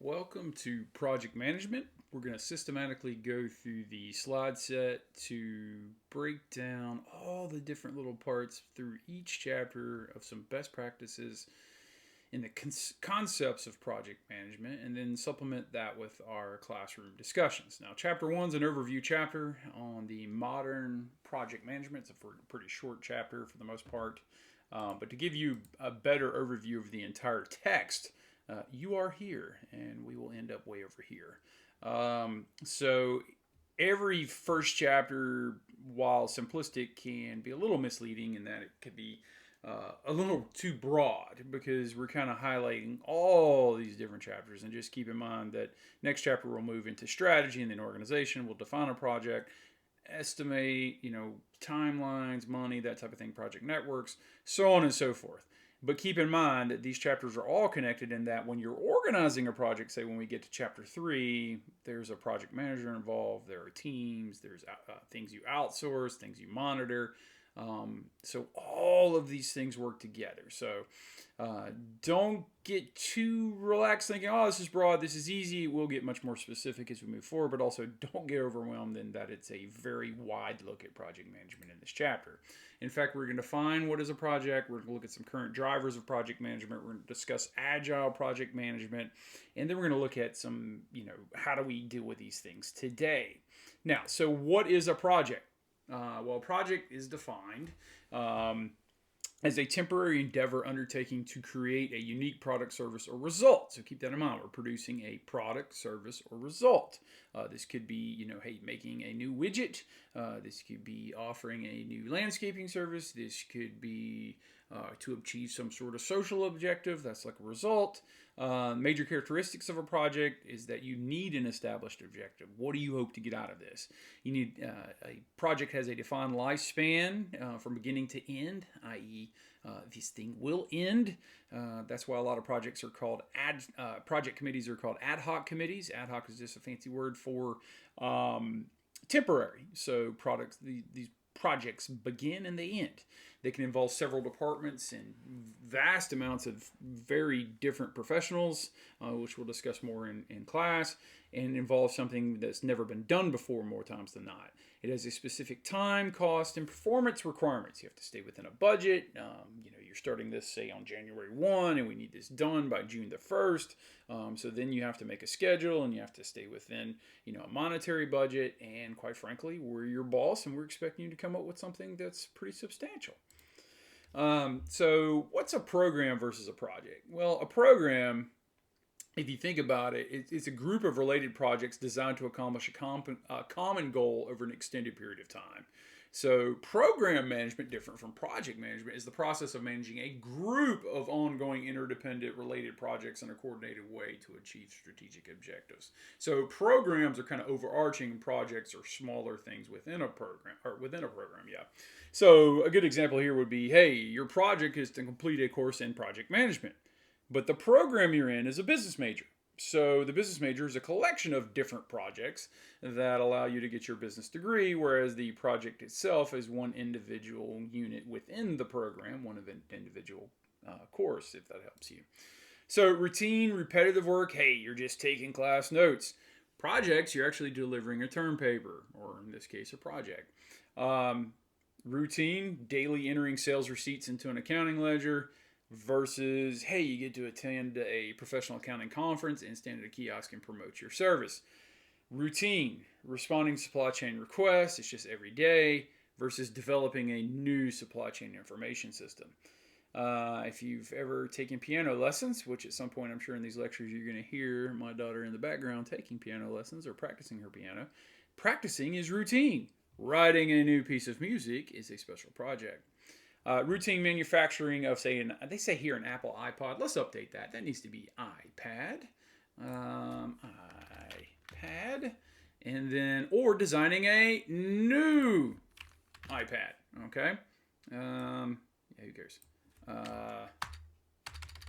Welcome to Project Management. We're going to systematically go through the slide set to break down all the different little parts through each chapter of some best practices in the concepts of project management, and then supplement that with our classroom discussions. Now, chapter 1 is an overview chapter on the modern project management. It's a pretty short chapter for the most part, but to give you a better overview of the entire text, you are here, and we will end up way over here. So every first chapter, while simplistic, can be a little misleading in that it could be a little too broad because we're kind of highlighting all these different chapters. And just keep in mind that next chapter we'll move into strategy and then organization. We'll define a project, estimate, timelines, money, that type of thing, project networks, so on and so forth. But keep in mind that these chapters are all connected in that when you're organizing a project, say when we get to chapter 3, there's a project manager involved, there are teams, there's things you outsource, things you monitor. So all of these things work together. So don't get too relaxed thinking, oh, this is broad, this is easy. We'll get much more specific as we move forward, but also don't get overwhelmed in that it's a very wide look at project management in this chapter. In fact, we're going to define what is a project. We're going to look at some current drivers of project management. We're going to discuss Agile project management. And then we're going to look at some, how do we deal with these things today? Now, so what is a project? Well, a project is defined as a temporary endeavor undertaking to create a unique product, service, or result. So keep that in mind. We're producing a product, service, or result. This could be, making a new widget. This could be offering a new landscaping service. This could be to achieve some sort of social objective. That's like a result. Major characteristics of a project is that you need an established objective. What do you hope to get out of this? You need a project has a defined lifespan from beginning to end, i.e. This thing will end. That's why a lot of projects are called project committees are called ad hoc committees. Ad hoc is just a fancy word for temporary. So these projects begin and they end. They can involve several departments and vast amounts of very different professionals, which we'll discuss more in class, and involve something that's never been done before more times than not. It has a specific time, cost, and performance requirements. You have to stay within a budget. You're starting this, say, on January 1, and we need this done by June the 1st. So then you have to make a schedule, and you have to stay within, a monetary budget. And quite frankly, we're your boss, and we're expecting you to come up with something that's pretty substantial. So what's a program versus a project? Well, a program, if you think about it, it's a group of related projects designed to accomplish a common goal over an extended period of time. So program management, different from project management, is the process of managing a group of ongoing interdependent related projects in a coordinated way to achieve strategic objectives. So programs are kind of overarching, projects are smaller things within a program, yeah. So a good example here would be, hey, your project is to complete a course in project management, but the program you're in is a business major. So the business major is a collection of different projects that allow you to get your business degree, whereas the project itself is one individual unit within the program, one individual course, if that helps you. So routine, repetitive work, hey, you're just taking class notes. Projects, you're actually delivering a term paper, or in this case, a project. Routine, daily entering sales receipts into an accounting ledger, versus, hey, you get to attend a professional accounting conference and stand at a kiosk and promote your service. Routine, responding to supply chain requests, it's just every day, versus developing a new supply chain information system. If you've ever taken piano lessons, which at some point I'm sure in these lectures you're going to hear my daughter in the background taking piano lessons or practicing her piano, practicing is routine. Writing a new piece of music is a special project. Routine manufacturing of, they say here an Apple iPod. Let's update that. That needs to be iPad. iPad. And then, or designing a new iPad. Okay? Who cares?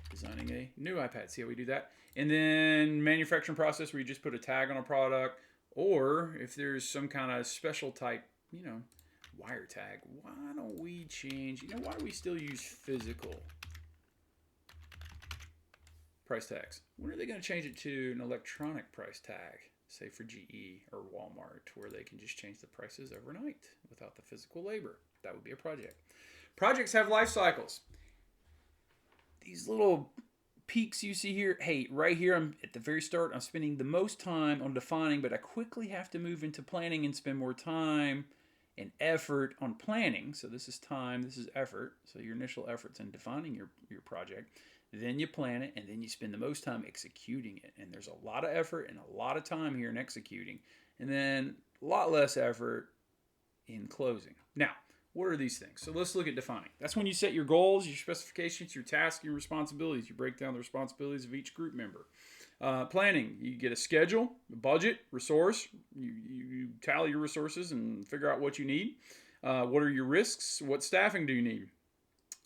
Designing a new iPad. See how we do that? And then manufacturing process where you just put a tag on a product. Or if there's some kind of special type, wire tag. Why don't we change? Why do we still use physical? price tags. When are they going to change it to an electronic price tag, say for GE or Walmart, where they can just change the prices overnight without the physical labor? That would be a project. Projects have life cycles. These little peaks you see here, hey, right here, I'm at the very start, I'm spending the most time on defining, but I quickly have to move into planning and spend more time and effort on planning. So this is time, this is effort. So your initial effort's in defining your project. Then you plan it, and then you spend the most time executing it. And there's a lot of effort and a lot of time here in executing. And then a lot less effort in closing. Now, what are these things? So let's look at defining. That's when you set your goals, your specifications, your tasks, your responsibilities. You break down the responsibilities of each group member. Planning, you get a schedule, a budget, resource. You tally your resources and figure out what you need. What are your risks? What staffing do you need?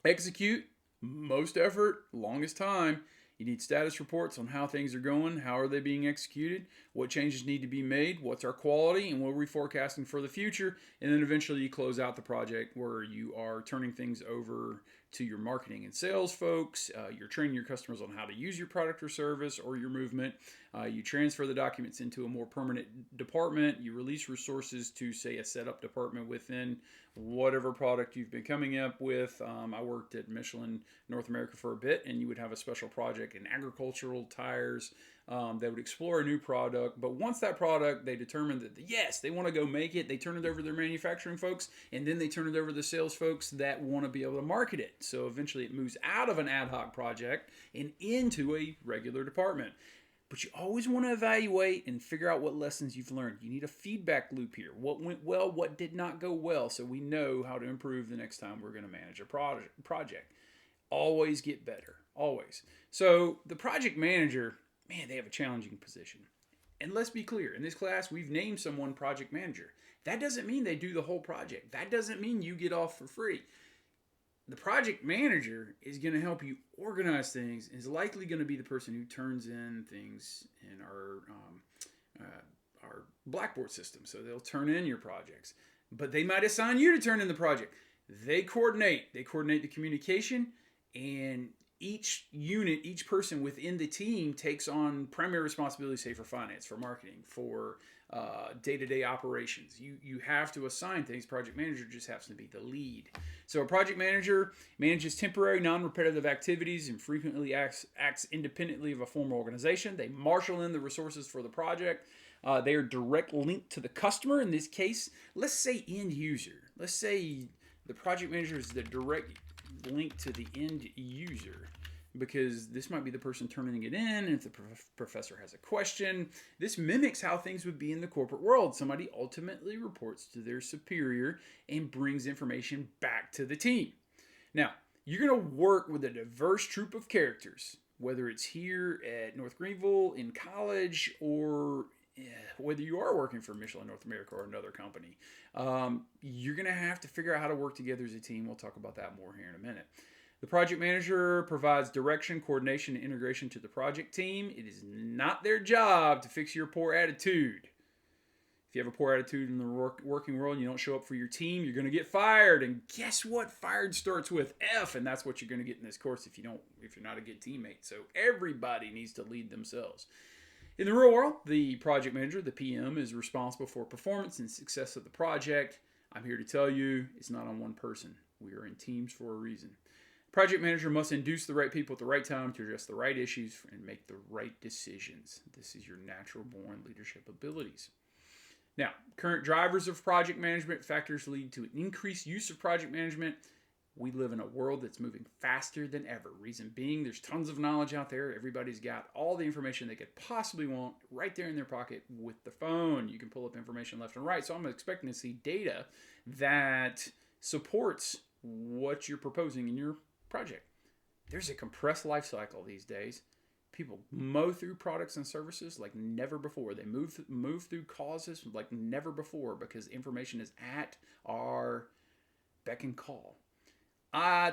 Execute, most effort, longest time. You need status reports on how things are going, how are they being executed, what changes need to be made, what's our quality, and what are we forecasting for the future. And then eventually you close out the project where you are turning things over to your marketing and sales folks. You're training your customers on how to use your product or service or your movement. You transfer the documents into a more permanent department. You release resources to, say, a setup department within whatever product you've been coming up with. I worked at Michelin North America for a bit, and you would have a special project in agricultural tires. They would explore a new product, but once that product, they determined that, yes, they want to go make it, they turn it over to their manufacturing folks, and then they turn it over to the sales folks that want to be able to market it. So eventually it moves out of an ad hoc project and into a regular department. But you always want to evaluate and figure out what lessons you've learned. You need a feedback loop here. What went well, what did not go well, so we know how to improve the next time we're going to manage a project. Always get better, always. So the project manager, man, they have a challenging position. And let's be clear, in this class, we've named someone project manager. That doesn't mean they do the whole project. That doesn't mean you get off for free. The project manager is going to help you organize things, is likely going to be the person who turns in things in our Blackboard system. So they'll turn in your projects. But they might assign you to turn in the project. They coordinate. They coordinate the communication, and each unit, each person within the team takes on primary responsibility, say for finance, for marketing, for day-to-day operations. You have to assign things. Project manager just happens to be the lead. So a project manager manages temporary, non-repetitive activities and frequently acts independently of a formal organization. They marshal in the resources for the project. They are direct linked to the customer. In this case, let's say end user. Let's say the project manager is the direct link to the end user, because this might be the person turning it in, and if the professor has a question. This mimics how things would be in the corporate world. Somebody ultimately reports to their superior and brings information back to the team. Now, you're going to work with a diverse troupe of characters, whether it's here at North Greenville, in college, or whether you are working for Michelin North America or another company. You're going to have to figure out how to work together as a team. We'll talk about that more here in a minute. The project manager provides direction, coordination, and integration to the project team. It is not their job to fix your poor attitude. If you have a poor attitude in the working world and you don't show up for your team, you're going to get fired. And guess what? Fired starts with F, and that's what you're going to get in this course if you're not a good teammate. So everybody needs to lead themselves. In the real world, the project manager, the PM, is responsible for performance and success of the project. I'm here to tell you, it's not on one person. We are in teams for a reason. Project manager must induce the right people at the right time to address the right issues and make the right decisions. This is your natural born leadership abilities. Now, current drivers of project management factors lead to an increased use of project management. We live in a world that's moving faster than ever. Reason being, there's tons of knowledge out there. Everybody's got all the information they could possibly want right there in their pocket with the phone. You can pull up information left and right. So I'm expecting to see data that supports what you're proposing in your project. There's a compressed life cycle these days. People mow through products and services like never before. They move through causes like never before because information is at our beck and call.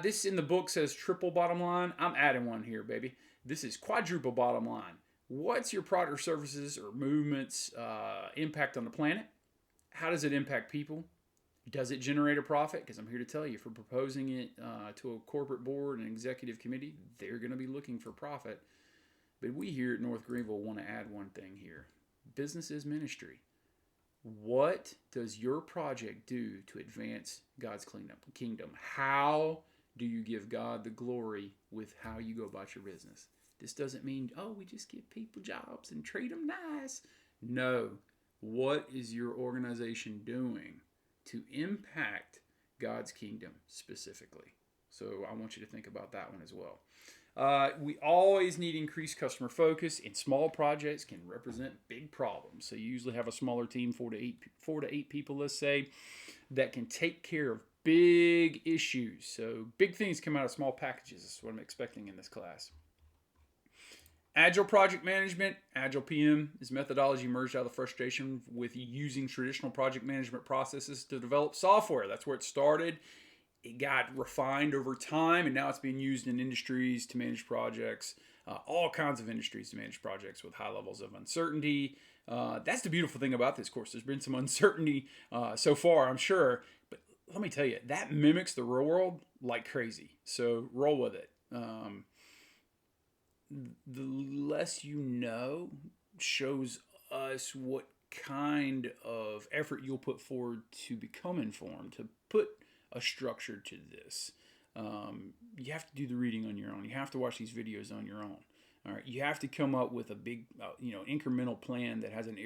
This in the book says triple bottom line. I'm adding one here, baby. This is quadruple bottom line. What's your product or services or movements impact on the planet? How does it impact people? Does it generate a profit? Because I'm here to tell you, if we're proposing it to a corporate board and executive committee, they're going to be looking for profit. But we here at North Greenville want to add one thing here. Business is ministry. What does your project do to advance God's kingdom? How do you give God the glory with how you go about your business? This doesn't mean, oh, we just give people jobs and treat them nice. No. What is your organization doing to impact God's kingdom specifically? So I want you to think about that one as well. We always need increased customer focus, and small projects can represent big problems. So you usually have a smaller team, 4 to 8 people, let's say, that can take care of big issues. So big things come out of small packages. That's what I'm expecting in this class. Agile project management, Agile PM, is methodology emerged out of the frustration with using traditional project management processes to develop software. That's where it started. It got refined over time, and now it's being used in industries to manage projects, all kinds of industries to manage projects with high levels of uncertainty. That's the beautiful thing about this course. There's been some uncertainty so far, I'm sure, but let me tell you, that mimics the real world like crazy. So roll with it. The less you know shows us what kind of effort you'll put forward to become informed, to put a structure to this. You have to do the reading on your own. You have to watch these videos on your own. All right. You have to come up with a big, incremental plan that has an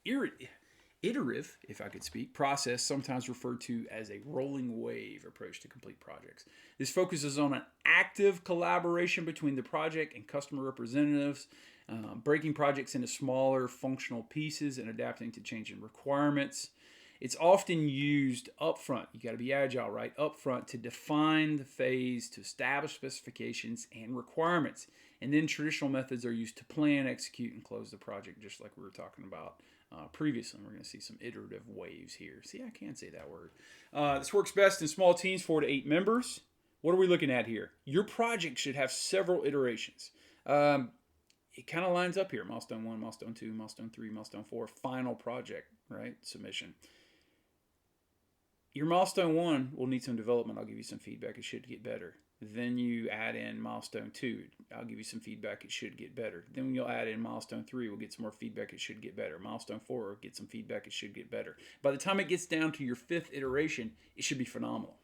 iterative, if I could speak, process, sometimes referred to as a rolling wave approach to complete projects. This focuses on an active collaboration between the project and customer representatives, breaking projects into smaller functional pieces and adapting to changing requirements. It's often used upfront. You got to be agile, right? Upfront to define the phase, to establish specifications and requirements. And then traditional methods are used to plan, execute, and close the project, just like we were talking about previously. We're going to see some iterative waves here. See, I can't say that word. This works best in small teams, 4 to 8 members. What are we looking at here? Your project should have several iterations. It kind of lines up here. Milestone 1, milestone 2, milestone 3, milestone 4, final project, right? Submission. Your milestone 1 will need some development. I'll give you some feedback. It should get better. Then you add in milestone 2. I'll give you some feedback. It should get better. Then you'll add in milestone 3. We'll get some more feedback. It should get better. Milestone 4 will get some feedback. It should get better. By the time it gets down to your 5th iteration, it should be phenomenal.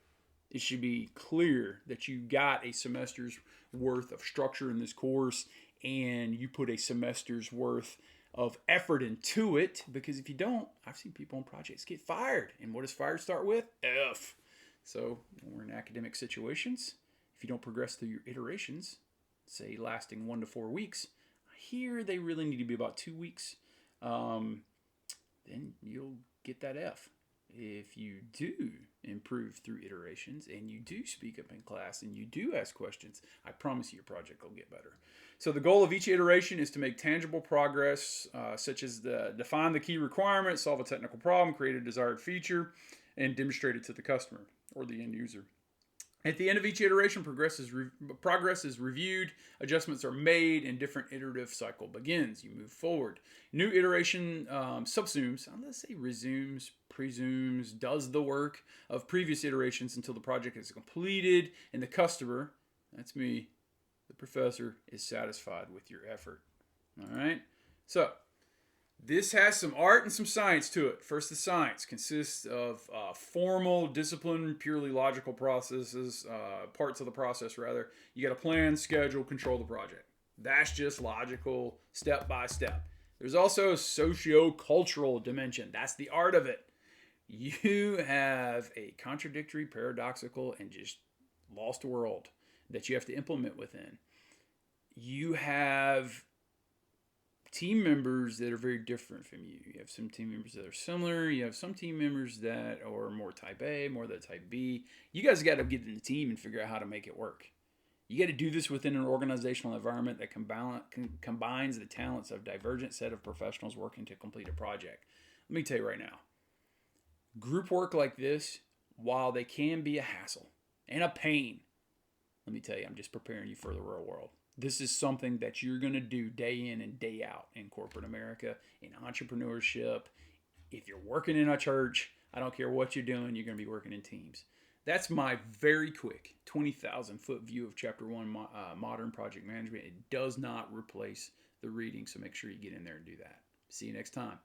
It should be clear that you got a semester's worth of structure in this course, and you put a semester's worth of effort into it, because if you don't, I've seen people on projects get fired. And what does fired start with? F. So when we're in academic situations, if you don't progress through your iterations, say lasting 1 to 4 weeks, here they really need to be about 2 weeks, then you'll get that F. If you do improve through iterations and you do speak up in class and you do ask questions, I promise you your project will get better. So the goal of each iteration is to make tangible progress, such as define the key requirements, solve a technical problem, create a desired feature, and demonstrate it to the customer or the end user. At the end of each iteration, progress is reviewed, adjustments are made, and different iterative cycle begins. You move forward. New iteration subsumes, let's say resumes, presumes, does the work of previous iterations until the project is completed and the customer, that's me, the professor, is satisfied with your effort. All right? So, this has some art and some science to it. First, the science consists of formal, disciplined, purely logical processes, parts of the process, rather. You got to plan, schedule, control the project. That's just logical, step by step. There's also a socio-cultural dimension. That's the art of it. You have a contradictory, paradoxical, and just lost world that you have to implement within. You have team members that are very different from you. You have some team members that are similar. You have some team members that are more type A, more the type B. You guys got to get in the team and figure out how to make it work. You got to do this within an organizational environment that combines the talents of a divergent set of professionals working to complete a project. Let me tell you right now, group work like this, while they can be a hassle and a pain, let me tell you, I'm just preparing you for the real world. This is something that you're going to do day in and day out in corporate America, in entrepreneurship. If you're working in a church, I don't care what you're doing, you're going to be working in teams. That's my very quick 20,000 foot view of Chapter 1 Modern Project Management. It does not replace the reading, so make sure you get in there and do that. See you next time.